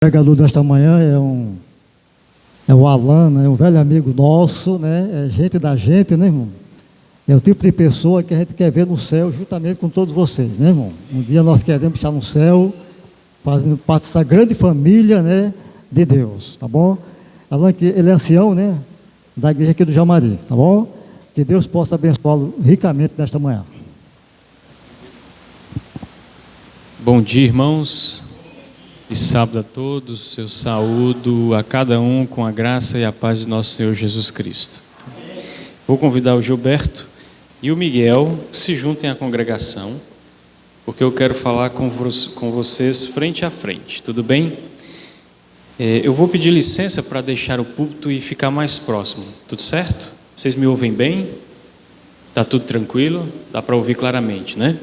O pregador desta manhã é o Alan, né? Um velho amigo nosso, né? É gente da gente, né, irmão? É o tipo de pessoa que a gente quer ver no céu juntamente com todos vocês, né, irmão? Um dia nós queremos estar no céu, fazendo parte dessa grande família, né, de Deus, tá bom? Alan, ele é ancião, né, da igreja aqui do Jamari, tá bom? Que Deus possa abençoá-lo ricamente nesta manhã. Bom dia, irmãos. E sábado a todos, eu saúdo a cada um com a graça e a paz de nosso Senhor Jesus Cristo. Vou convidar o Gilberto e o Miguel que se juntem à congregação, porque eu quero falar com vocês frente a frente, tudo bem? Eu vou pedir licença para deixar o púlpito e ficar mais próximo, tudo certo? Vocês me ouvem bem? Está tudo tranquilo? Dá para ouvir claramente, né?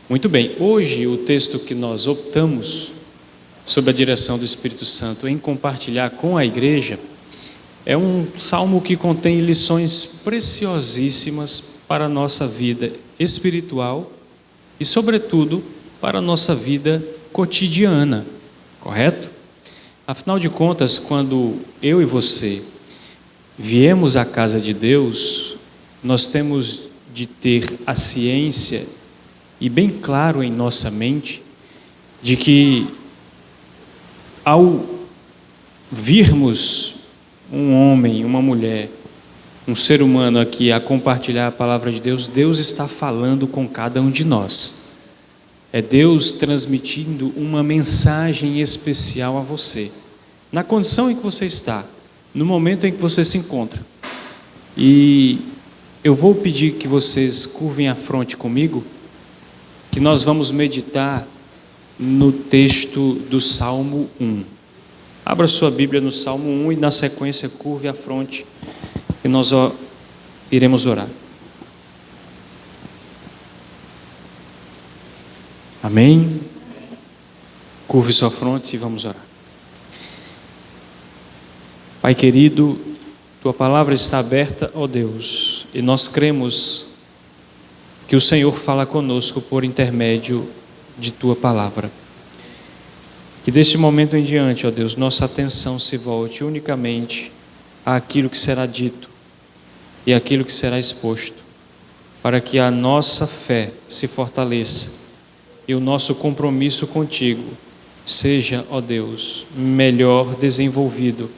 Muito bem, hoje o texto que nós optamos sob a direção do Espírito Santo em compartilhar com a igreja, é um salmo que contém lições preciosíssimas para a nossa vida espiritual e, sobretudo, para a nossa vida cotidiana, correto? Afinal de contas, quando eu e você viemos à casa de Deus, nós temos de ter a ciência e bem claro em nossa mente de que ao virmos um homem, uma mulher, um ser humano aqui a compartilhar a palavra de Deus, Deus está falando com cada um de nós. É Deus transmitindo uma mensagem especial a você, na condição em que você está, no momento em que você se encontra. E eu vou pedir que vocês curvem a fronte comigo, que nós vamos meditar no texto do Salmo 1. Abra sua Bíblia no Salmo 1 e na sequência curve a fronte e nós iremos orar. Amém? Curve sua fronte e vamos orar. Pai querido, Tua palavra está aberta, ó Deus, e nós cremos que o Senhor fala conosco por intermédio de Tua palavra. Que deste momento em diante, ó Deus, nossa atenção se volte unicamente àquilo que será dito e àquilo que será exposto, para que a nossa fé se fortaleça e o nosso compromisso contigo seja, ó Deus, melhor desenvolvido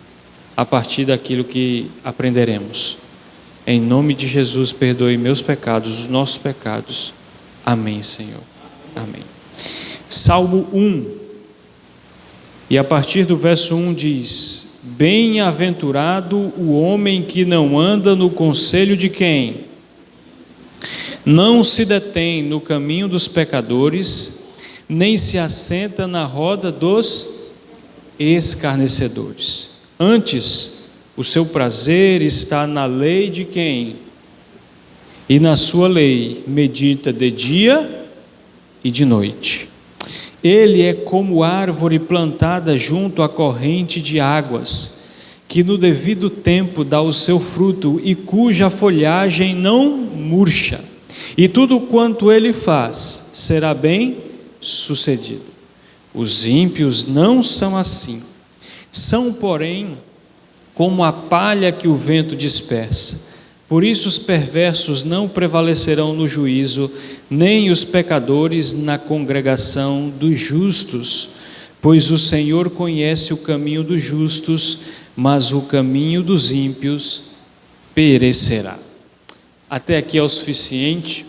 a partir daquilo que aprenderemos. Em nome de Jesus, perdoe meus pecados, os nossos pecados. Amém, Senhor. Amém. Salmo 1, e a partir do verso 1 diz: Bem-aventurado o homem que não anda no conselho de quem? Não se detém no caminho dos pecadores, nem se assenta na roda dos escarnecedores. Antes, o seu prazer está na lei de quem? E na sua lei medita de dia e de noite. Ele é como árvore plantada junto à corrente de águas, que no devido tempo dá o seu fruto e cuja folhagem não murcha. E tudo quanto ele faz será bem sucedido. Os ímpios não são assim. São, porém, como a palha que o vento dispersa. Por isso os perversos não prevalecerão no juízo, nem os pecadores na congregação dos justos, pois o Senhor conhece o caminho dos justos, mas o caminho dos ímpios perecerá. Até aqui é o suficiente,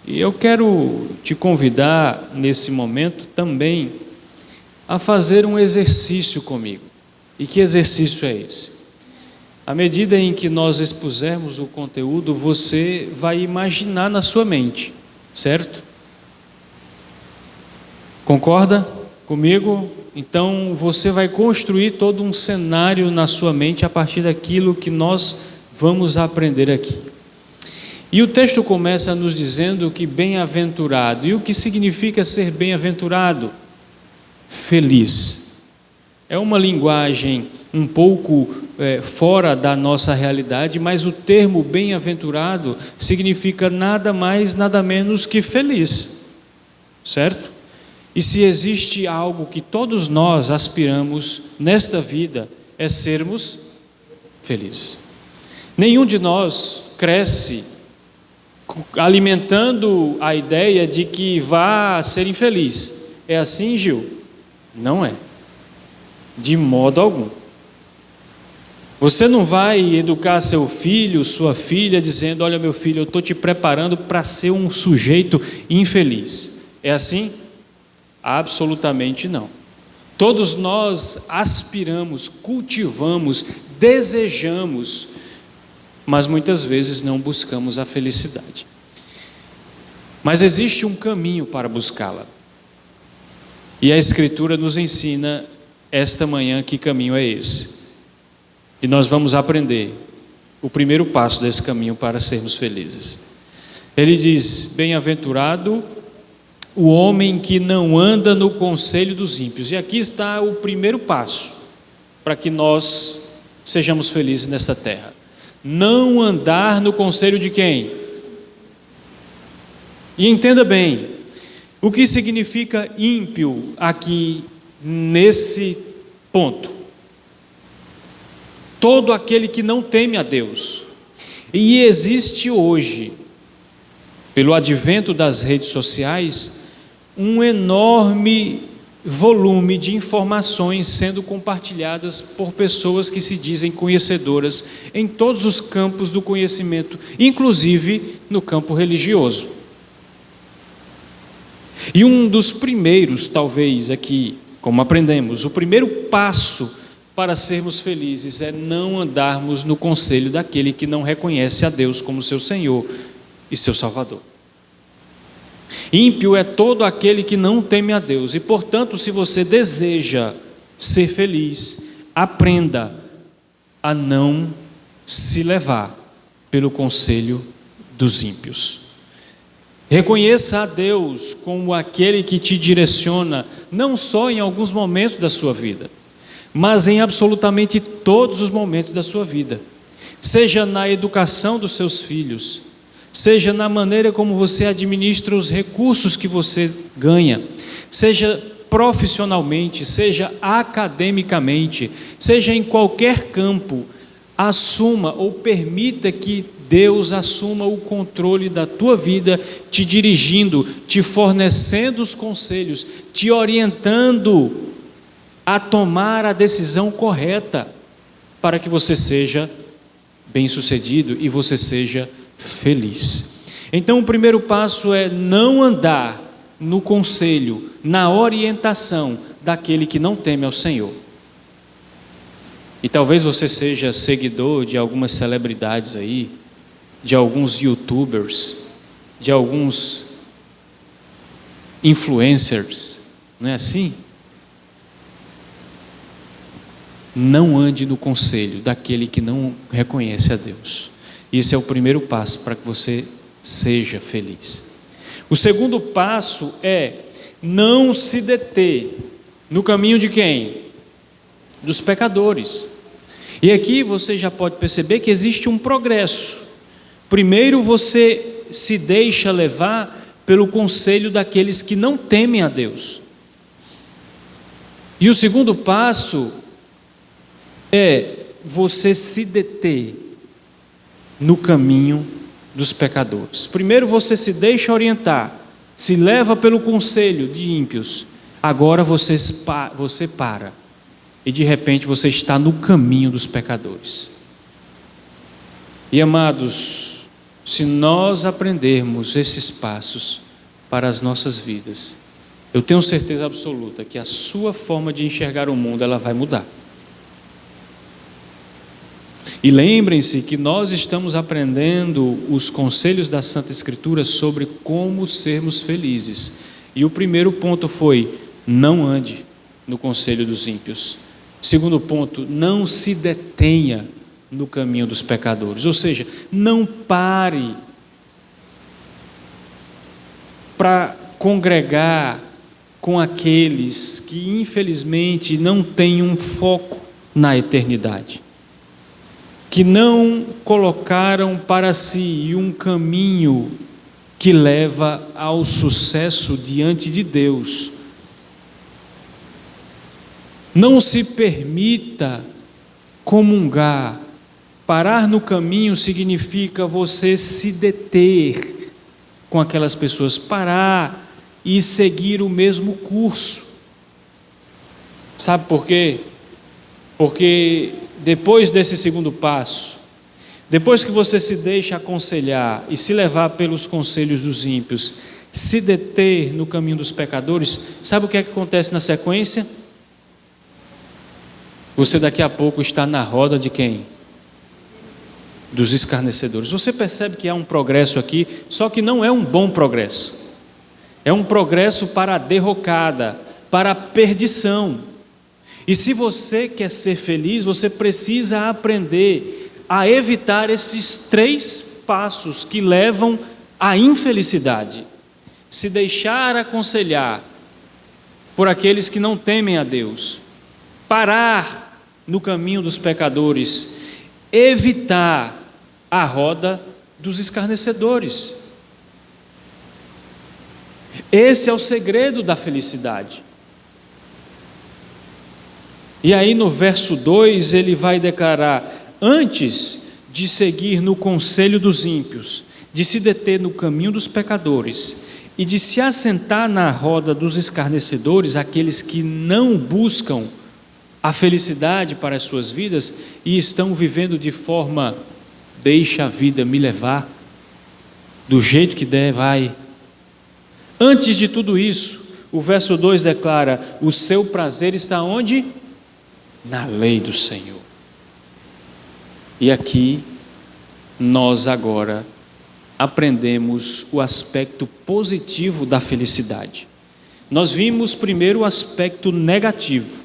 e eu quero te convidar nesse momento também a fazer um exercício comigo. E que exercício é esse? À medida em que nós expusermos o conteúdo, você vai imaginar na sua mente, certo? Concorda comigo? Então você vai construir todo um cenário na sua mente a partir daquilo que nós vamos aprender aqui. E o texto começa nos dizendo que bem-aventurado. E o que significa ser bem-aventurado? Feliz. É uma linguagem um pouco fora da nossa realidade, mas o termo bem-aventurado significa nada mais, nada menos que feliz, certo? E se existe algo que todos nós aspiramos nesta vida, é sermos felizes. Nenhum de nós cresce alimentando a ideia de que vá ser infeliz. É assim, Gil? Não é. De modo algum. Você não vai educar seu filho, sua filha, dizendo: olha, meu filho, eu estou te preparando para ser um sujeito infeliz. É assim? Absolutamente não. Todos nós aspiramos, cultivamos, desejamos, mas muitas vezes não buscamos a felicidade. Mas existe um caminho para buscá-la. E a Escritura nos ensina esta manhã que caminho é esse. E nós vamos aprender o primeiro passo desse caminho para sermos felizes. Ele diz: bem-aventurado o homem que não anda no conselho dos ímpios. E aqui está o primeiro passo para que nós sejamos felizes nesta terra. Não andar no conselho de quem? E entenda bem, o que significa ímpio aqui nesse ponto? Todo aquele que não teme a Deus. E existe hoje, pelo advento das redes sociais, um enorme volume de informações sendo compartilhadas por pessoas que se dizem conhecedoras em todos os campos do conhecimento, inclusive no campo religioso. E um dos primeiros, talvez aqui, como aprendemos, o primeiro passo para sermos felizes é não andarmos no conselho daquele que não reconhece a Deus como seu Senhor e seu Salvador. Ímpio é todo aquele que não teme a Deus, e portanto, se você deseja ser feliz, aprenda a não se levar pelo conselho dos ímpios. Reconheça a Deus como aquele que te direciona, não só em alguns momentos da sua vida, mas em absolutamente todos os momentos da sua vida, seja na educação dos seus filhos, seja na maneira como você administra os recursos que você ganha, seja profissionalmente, seja academicamente, seja em qualquer campo, assuma ou permita que Deus assuma o controle da tua vida, te dirigindo, te fornecendo os conselhos, te orientando a tomar a decisão correta para que você seja bem-sucedido e você seja feliz. Então o primeiro passo é não andar no conselho, na orientação daquele que não teme ao Senhor. E talvez você seja seguidor de algumas celebridades aí, de alguns youtubers, de alguns influencers, não é assim? Não ande no conselho daquele que não reconhece a Deus. Esse é o primeiro passo para que você seja feliz. O segundo passo é não se deter no caminho de quem? Dos pecadores. E aqui você já pode perceber que existe um progresso. Primeiro você se deixa levar pelo conselho daqueles que não temem a Deus. E o segundo passo é você se deter no caminho dos pecadores. Primeiro você se deixa orientar, se leva pelo conselho de ímpios. Agora você para e de repente você está no caminho dos pecadores. E amados, se nós aprendermos esses passos para as nossas vidas, eu tenho certeza absoluta que a sua forma de enxergar o mundo ela vai mudar. E lembrem-se que nós estamos aprendendo os conselhos da Santa Escritura sobre como sermos felizes. E o primeiro ponto foi: não ande no conselho dos ímpios. Segundo ponto, não se detenha no caminho dos pecadores. Ou seja, não pare para congregar com aqueles que infelizmente não têm um foco na eternidade, que não colocaram para si um caminho que leva ao sucesso diante de Deus Não se permita comungar. Parar no caminho significa você se deter com aquelas pessoas, parar e seguir o mesmo curso. Sabe por quê? Porque depois desse segundo passo, depois que você se deixa aconselhar e se levar pelos conselhos dos ímpios, se deter no caminho dos pecadores, sabe o que é que acontece na sequência? Você daqui a pouco está na roda de quem? Dos escarnecedores. Você percebe que há um progresso aqui, só que não é um bom progresso. É um progresso para a derrocada, para a perdição. E se você quer ser feliz, você precisa aprender a evitar esses 3 passos que levam à infelicidade. Se deixar aconselhar por aqueles que não temem a Deus, parar no caminho dos pecadores, evitar a roda dos escarnecedores. Esse é o segredo da felicidade. E aí no verso 2 ele vai declarar: antes de seguir no conselho dos ímpios, de se deter no caminho dos pecadores e de se assentar na roda dos escarnecedores, aqueles que não buscam a felicidade para as suas vidas e estão vivendo de forma, deixa a vida me levar, do jeito que der, vai. Antes de tudo isso, o verso 2 declara: o seu prazer está onde? Na lei do Senhor. E aqui, nós agora aprendemos o aspecto positivo da felicidade. Nós vimos primeiro o aspecto negativo.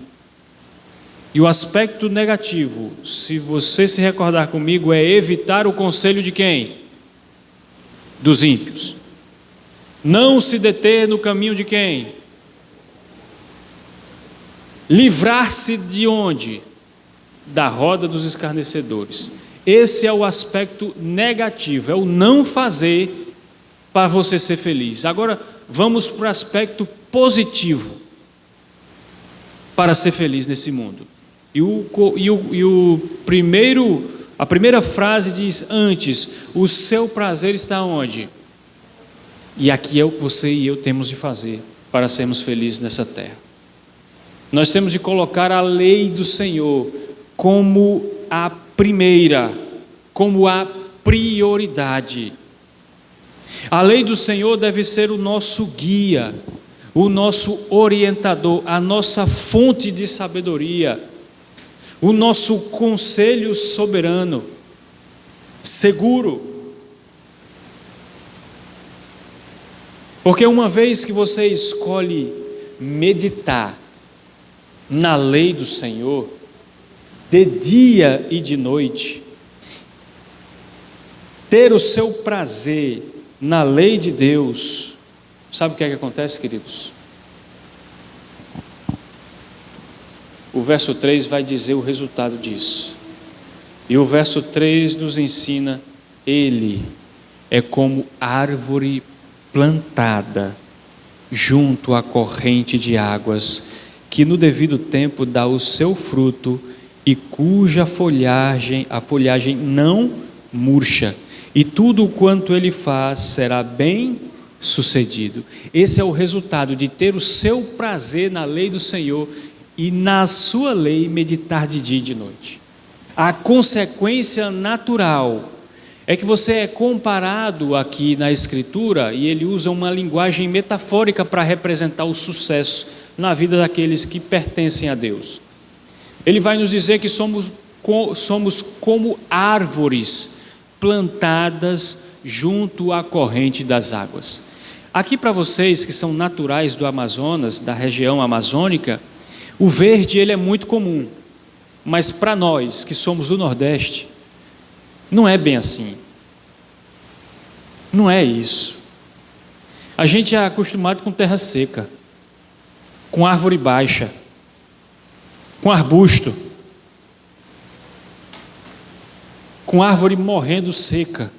E o aspecto negativo, se você se recordar comigo, é evitar o conselho de quem? Dos ímpios. Não se deter no caminho de quem? Livrar-se de onde? Da roda dos escarnecedores. Esse é o aspecto negativo, é o não fazer para você ser feliz. Agora vamos para o aspecto positivo para ser feliz nesse mundo. A primeira frase diz: antes, o seu prazer está onde? E aqui é o que você e eu temos de fazer para sermos felizes nessa terra. Nós temos de colocar a lei do Senhor como a primeira, como a prioridade. A lei do Senhor deve ser o nosso guia, o nosso orientador, a nossa fonte de sabedoria, o nosso conselho soberano, seguro. Porque uma vez que você escolhe meditar na lei do Senhor, de dia e de noite, ter o seu prazer na lei de Deus, sabe o que é que acontece, queridos? O verso 3 vai dizer o resultado disso. E o verso 3 nos ensina: ele é como árvore plantada junto à corrente de águas, que no devido tempo dá o seu fruto e cuja a folhagem não murcha, e tudo quanto ele faz será bem sucedido. Esse é o resultado de ter o seu prazer na lei do Senhor e na sua lei meditar de dia e de noite. A consequência natural é que você é comparado aqui na Escritura, e ele usa uma linguagem metafórica para representar o sucesso na vida daqueles que pertencem a Deus. Ele vai nos dizer que somos como árvores plantadas junto à corrente das águas. Aqui, para vocês que são naturais do Amazonas, da região amazônica, o verde ele é muito comum, mas para nós que somos do Nordeste, não é bem assim. Não é isso. A gente é acostumado com terra seca, com árvore baixa, com arbusto, com árvore morrendo seca.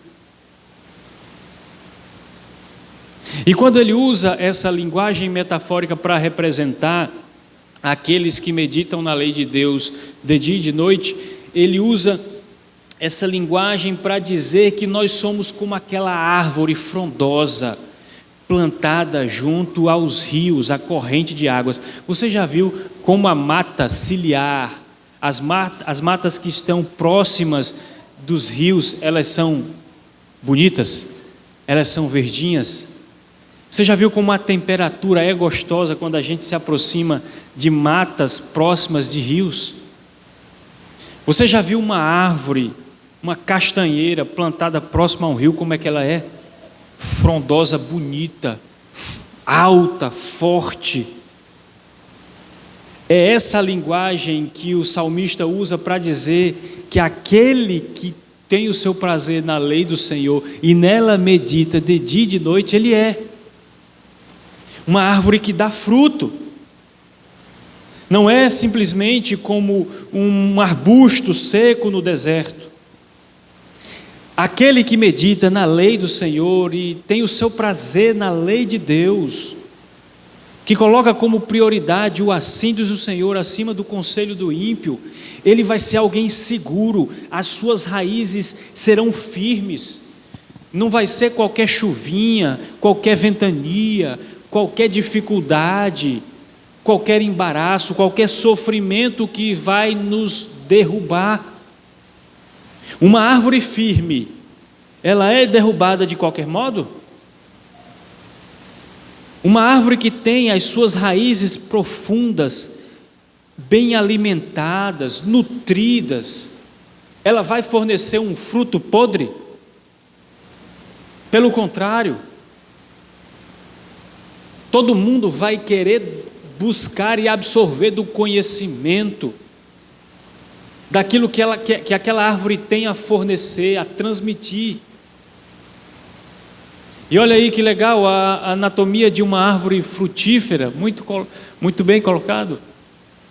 E quando ele usa essa linguagem metafórica para representar aqueles que meditam na lei de Deus de dia e de noite, ele usa essa linguagem para dizer que nós somos como aquela árvore frondosa, plantada junto aos rios, a corrente de águas. Você já viu como a mata ciliar, as matas que estão próximas dos rios, elas são bonitas, elas são verdinhas? Você já viu como a temperatura é gostosa quando a gente se aproxima de matas próximas de rios? Você já viu uma árvore, uma castanheira plantada próxima a um rio, como é que ela é? Frondosa, bonita, alta, forte. É essa linguagem que o salmista usa para dizer que aquele que tem o seu prazer na lei do Senhor e nela medita de dia e de noite, ele é uma árvore que dá fruto. Não é simplesmente como um arbusto seco no deserto. Aquele que medita na lei do Senhor e tem o seu prazer na lei de Deus, que coloca como prioridade o assíduo do Senhor acima do conselho do ímpio, ele vai ser alguém seguro, as suas raízes serão firmes, não vai ser qualquer chuvinha, qualquer ventania, qualquer dificuldade, qualquer embaraço, qualquer sofrimento que vai nos derrubar. Uma árvore firme, ela é derrubada de qualquer modo? Uma árvore que tem as suas raízes profundas, bem alimentadas, nutridas, ela vai fornecer um fruto podre? Pelo contrário, todo mundo vai querer buscar e absorver do conhecimento, daquilo que aquela árvore tem a fornecer, a transmitir. E olha aí que legal, a anatomia de uma árvore frutífera, muito bem colocado,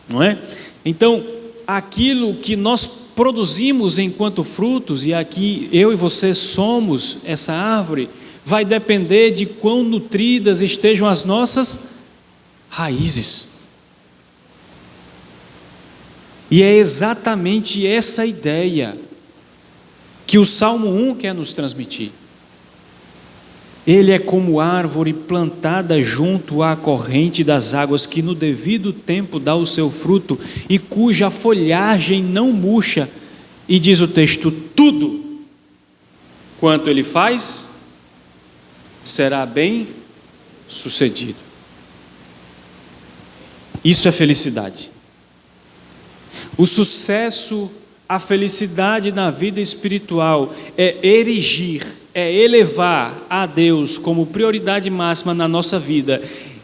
não é? Então, aquilo que nós produzimos enquanto frutos, e aqui eu e você somos essa árvore, vai depender de quão nutridas estejam as nossas raízes. E é exatamente essa ideia que o Salmo 1 quer nos transmitir. Ele é como árvore plantada junto à corrente das águas, que no devido tempo dá o seu fruto e cuja folhagem não murcha. E diz o texto, tudo quanto ele faz será bem sucedido. Isso é felicidade. O sucesso, a felicidade na vida espiritual é erigir, é elevar a Deus como prioridade máxima na nossa vida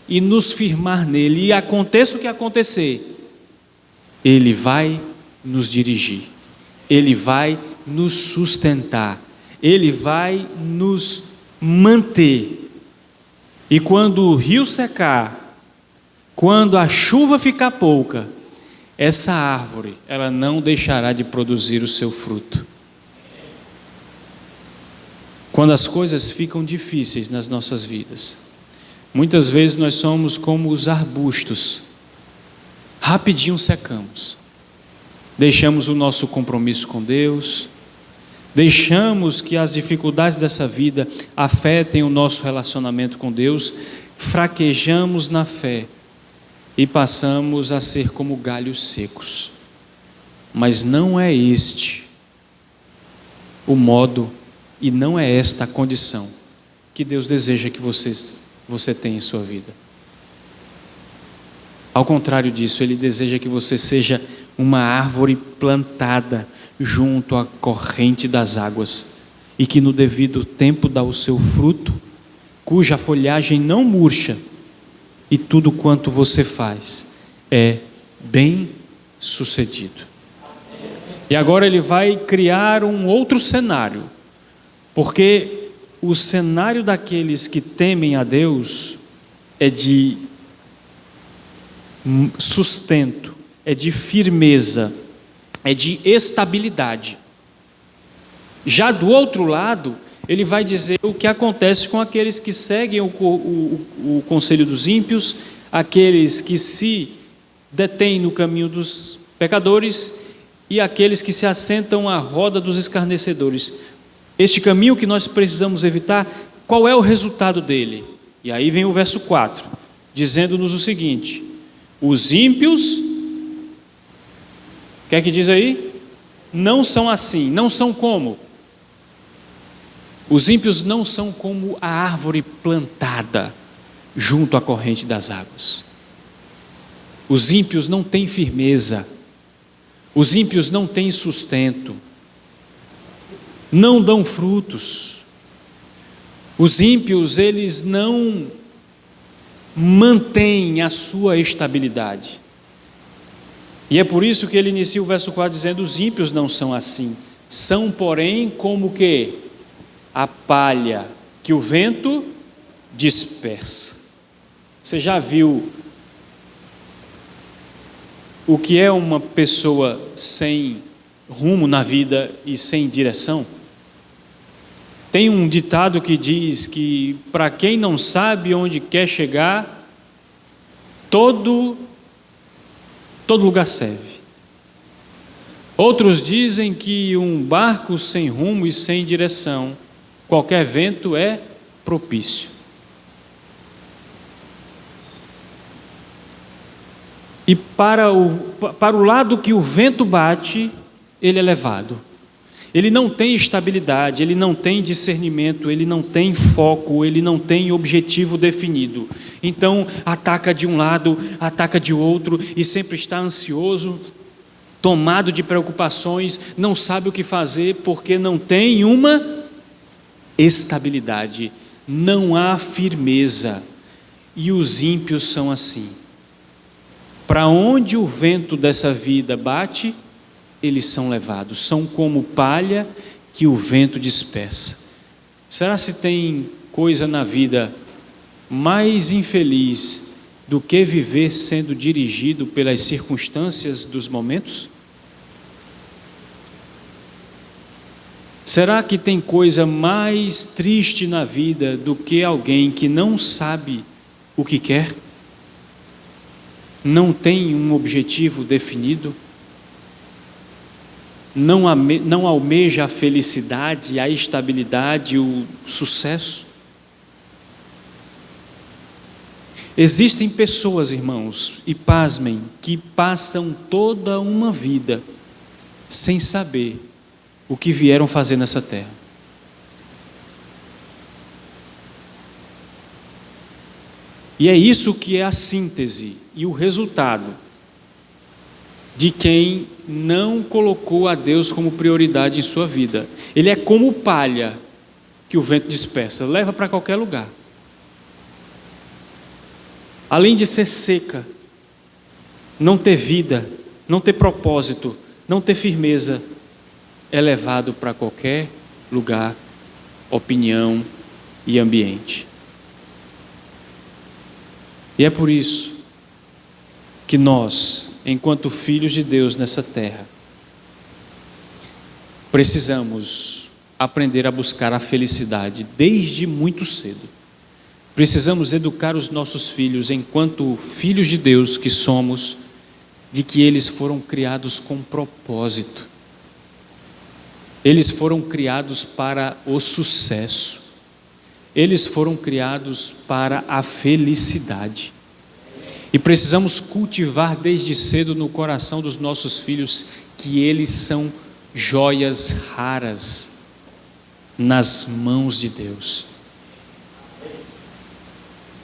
e nos firmar nele. E aconteça o que acontecer, Ele vai nos dirigir, Ele vai nos sustentar, Ele vai nos manter. E quando o rio secar, quando a chuva ficar pouca, essa árvore, ela não deixará de produzir o seu fruto. Quando as coisas ficam difíceis nas nossas vidas, muitas vezes nós somos como os arbustos, rapidinho secamos, deixamos o nosso compromisso com Deus, deixamos que as dificuldades dessa vida afetem o nosso relacionamento com Deus, fraquejamos na fé e passamos a ser como galhos secos. Mas não é este o modo e não é esta a condição que Deus deseja que você tenha em sua vida. Ao contrário disso, Ele deseja que você seja uma árvore plantada junto à corrente das águas e que no devido tempo dá o seu fruto, cuja folhagem não murcha, e tudo quanto você faz é bem sucedido. E agora ele vai criar um outro cenário, porque o cenário daqueles que temem a Deus é de sustento, é de firmeza, é de estabilidade. Já do outro lado, ele vai dizer o que acontece com aqueles que seguem o conselho dos ímpios, aqueles que se detém no caminho dos pecadores e aqueles que se assentam à roda dos escarnecedores. Este caminho que nós precisamos evitar, qual é o resultado dele? E aí vem o verso 4, dizendo-nos o seguinte: os ímpios, o que é que diz aí? Não são assim, não são como? Os ímpios não são como a árvore plantada junto à corrente das águas. Os ímpios não têm firmeza, os ímpios não têm sustento, não dão frutos. Os ímpios, eles não mantêm a sua estabilidade. E é por isso que ele inicia o verso 4 dizendo: os ímpios não são assim, são porém como que a palha que o vento dispersa. Você já viu o que é uma pessoa sem rumo na vida e sem direção? Tem um ditado que diz que para quem não sabe onde quer chegar, todo lugar serve. Outros dizem que um barco sem rumo e sem direção, qualquer vento é propício. E para o lado que o vento bate, ele é levado. Ele não tem estabilidade, ele não tem discernimento, ele não tem foco, ele não tem objetivo definido. Então, ataca de um lado, ataca de outro, e sempre está ansioso, tomado de preocupações, não sabe o que fazer, porque não tem uma estabilidade, não há firmeza. E os ímpios são assim. Para onde o vento dessa vida bate, eles são levados, são como palha que o vento dispersa. Será se tem coisa na vida mais infeliz do que viver sendo dirigido pelas circunstâncias dos momentos? Será que tem coisa mais triste na vida do que alguém que não sabe o que quer? Não tem um objetivo definido? Não almeja a felicidade, a estabilidade, o sucesso? Existem pessoas, irmãos, e pasmem, que passam toda uma vida sem saber o que vieram fazer nessa terra. E é isso que é a síntese e o resultado de quem não colocou a Deus como prioridade em sua vida. Ele é como palha que o vento dispersa, leva para qualquer lugar. Além de ser seca, não ter vida, não ter propósito, não ter firmeza, é levado para qualquer lugar, opinião e ambiente. E é por isso que nós, enquanto filhos de Deus nessa terra, precisamos aprender a buscar a felicidade desde muito cedo. Precisamos educar os nossos filhos, enquanto filhos de Deus que somos, de que eles foram criados com propósito. Eles foram criados para o sucesso. Eles foram criados para a felicidade. E precisamos cultivar desde cedo no coração dos nossos filhos que eles são joias raras nas mãos de Deus.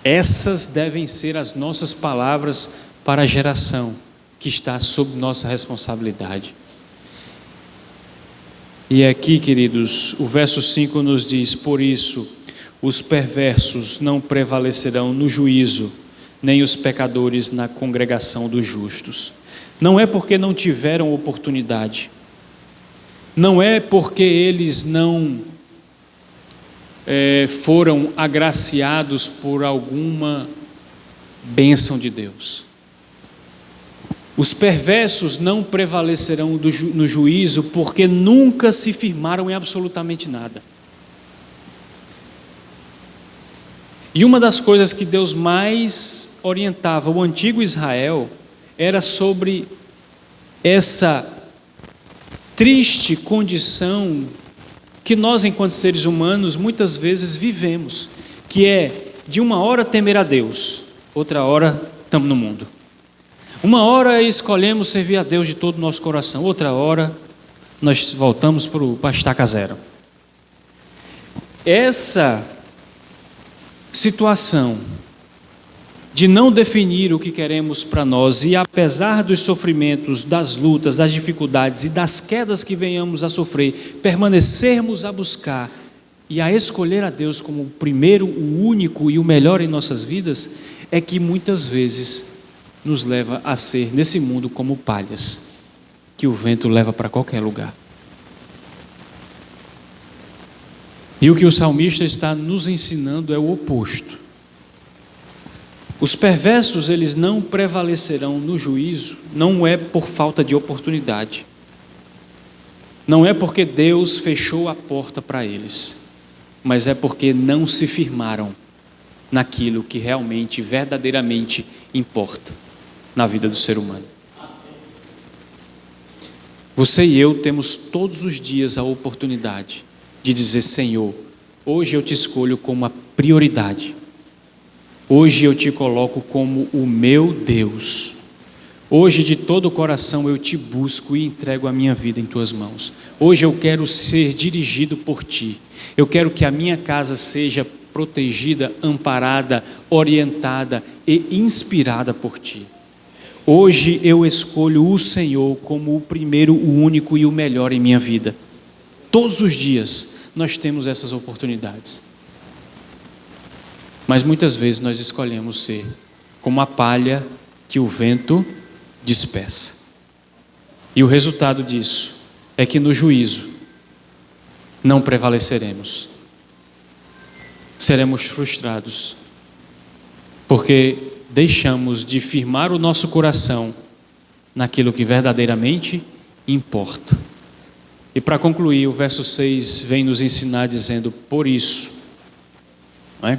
Essas devem ser as nossas palavras para a geração que está sob nossa responsabilidade. E aqui, queridos, o verso 5 nos diz: por isso, os perversos não prevalecerão no juízo, nem os pecadores na congregação dos justos. Não é porque não tiveram oportunidade, não é porque eles não foram agraciados por alguma bênção de Deus. Os perversos não prevalecerão no juízo porque nunca se firmaram em absolutamente nada. E uma das coisas que Deus mais orientava o antigo Israel era sobre essa triste condição que nós, enquanto seres humanos, muitas vezes vivemos, que é de uma hora temer a Deus, outra hora estamos no mundo. Uma hora escolhemos servir a Deus de todo o nosso coração, outra hora nós voltamos para a estaca zero. Essa situação de não definir o que queremos para nós, e apesar dos sofrimentos, das lutas, das dificuldades e das quedas que venhamos a sofrer, permanecermos a buscar e a escolher a Deus como o primeiro, o único e o melhor em nossas vidas, é que muitas vezes nos leva a ser nesse mundo como palhas, que o vento leva para qualquer lugar. E o que o salmista está nos ensinando é o oposto. Os perversos, eles não prevalecerão no juízo, não é por falta de oportunidade, não é porque Deus fechou a porta para eles, mas é porque não se firmaram naquilo que realmente, verdadeiramente importa na vida do ser humano. Você e eu temos todos os dias a oportunidade de dizer: Senhor, hoje eu te escolho como a prioridade. Hoje eu te coloco como o meu Deus. Hoje de todo o coração eu te busco e entrego a minha vida em tuas mãos. Hoje eu quero ser dirigido por ti. Eu quero que a minha casa seja protegida, amparada, orientada e inspirada por ti. Hoje eu escolho o Senhor como o primeiro, o único e o melhor em minha vida. Todos os dias nós temos essas oportunidades. Mas muitas vezes nós escolhemos ser como a palha que o vento dispersa. E o resultado disso é que no juízo não prevaleceremos. Seremos frustrados, porque deixamos de firmar o nosso coração naquilo que verdadeiramente importa. E para concluir, o verso 6 vem nos ensinar dizendo: por isso,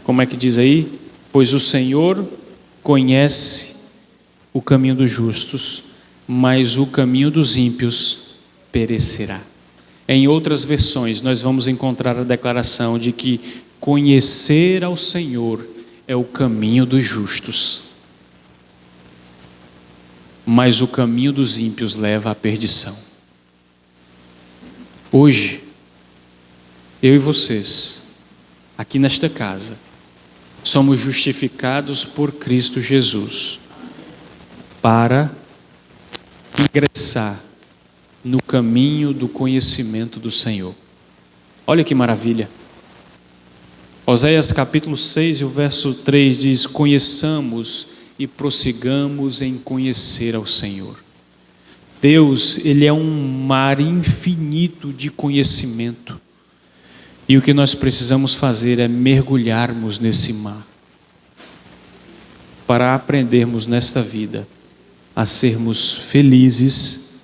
como é que diz aí? Pois o Senhor conhece o caminho dos justos, mas o caminho dos ímpios perecerá. Em outras versões, nós vamos encontrar a declaração de que conhecer ao Senhor é o caminho dos justos, mas o caminho dos ímpios leva à perdição. Hoje, eu e vocês, aqui nesta casa, somos justificados por Cristo Jesus para ingressar no caminho do conhecimento do Senhor. Olha que maravilha. Oséias capítulo 6 e o verso 3 diz: conheçamos e prossigamos em conhecer ao Senhor. Deus, Ele é um mar infinito de conhecimento. E o que nós precisamos fazer é mergulharmos nesse mar, para aprendermos nesta vida a sermos felizes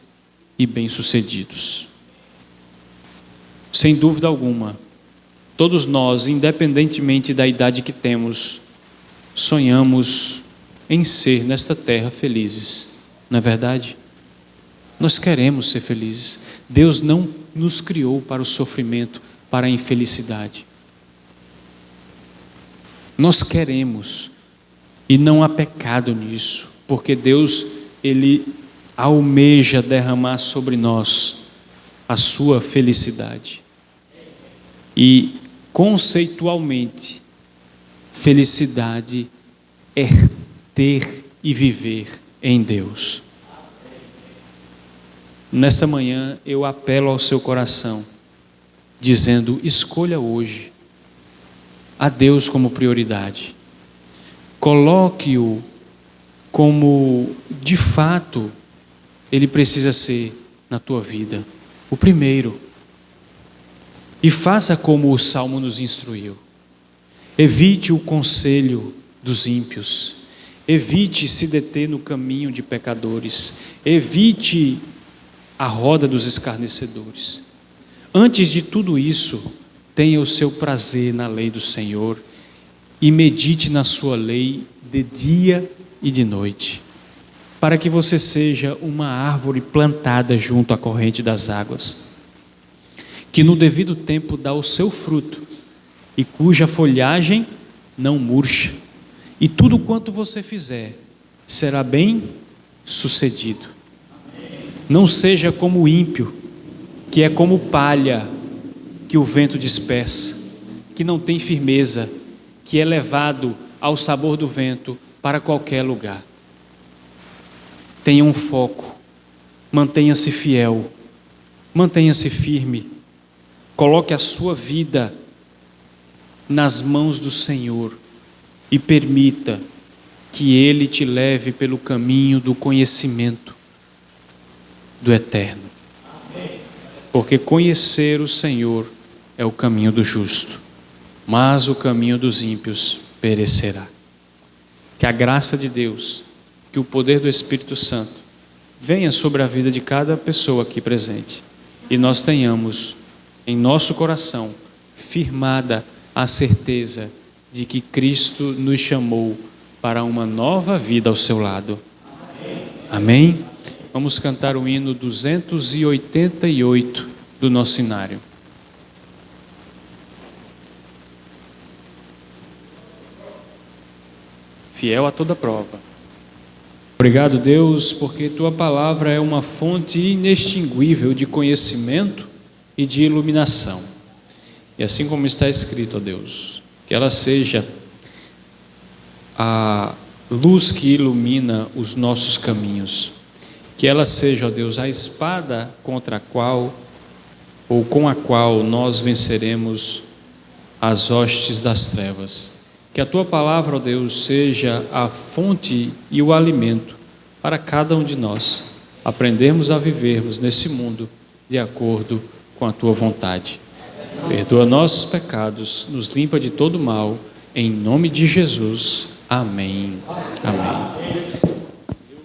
e bem-sucedidos. Sem dúvida alguma, todos nós, independentemente da idade que temos, sonhamos em ser nesta terra felizes, não é verdade? Nós queremos ser felizes. Deus não nos criou para o sofrimento, para a infelicidade. Nós queremos, e não há pecado nisso, porque Deus, Ele almeja derramar sobre nós a sua felicidade. E conceitualmente, felicidade é ter e viver em Deus. Nesta manhã eu apelo ao seu coração, dizendo: escolha hoje a Deus como prioridade. Coloque-o como de fato Ele precisa ser na tua vida, o primeiro. E faça como o Salmo nos instruiu. Evite o conselho dos ímpios. Evite se deter no caminho de pecadores. Evite a roda dos escarnecedores. Antes de tudo isso, tenha o seu prazer na lei do Senhor e medite na sua lei de dia e de noite. para que você seja uma árvore plantada junto à corrente das águas, que no devido tempo dá o seu fruto e cuja folhagem não murcha, e tudo quanto você fizer será bem sucedido. Não seja como o ímpio, que é como palha que o vento dispersa, que não tem firmeza, que é levado ao sabor do vento para qualquer lugar. Tenha um foco, mantenha-se fiel, mantenha-se firme, coloque a sua vida nas mãos do Senhor e permita que Ele te leve pelo caminho do conhecimento do eterno. Porque conhecer o Senhor é o caminho do justo, mas o caminho dos ímpios perecerá. Que a graça de Deus, que o poder do Espírito Santo venha sobre a vida de cada pessoa aqui presente e nós tenhamos em nosso coração firmada a certeza de que Cristo nos chamou para uma nova vida ao seu lado. Amém? Vamos cantar o hino 288 do nosso inário. Fiel a toda prova. Obrigado, Deus, porque Tua palavra é uma fonte inextinguível de conhecimento e de iluminação. E assim como está escrito, ó Deus, que ela seja a luz que ilumina os nossos caminhos. Que ela seja, ó Deus, a espada contra a qual, ou com a qual nós venceremos as hostes das trevas. Que a Tua palavra, ó Deus, seja a fonte e o alimento para cada um de nós, aprendermos a vivermos nesse mundo de acordo com a Tua vontade. Perdoa nossos pecados, nos limpa de todo mal, em nome de Jesus. Amém. Amém.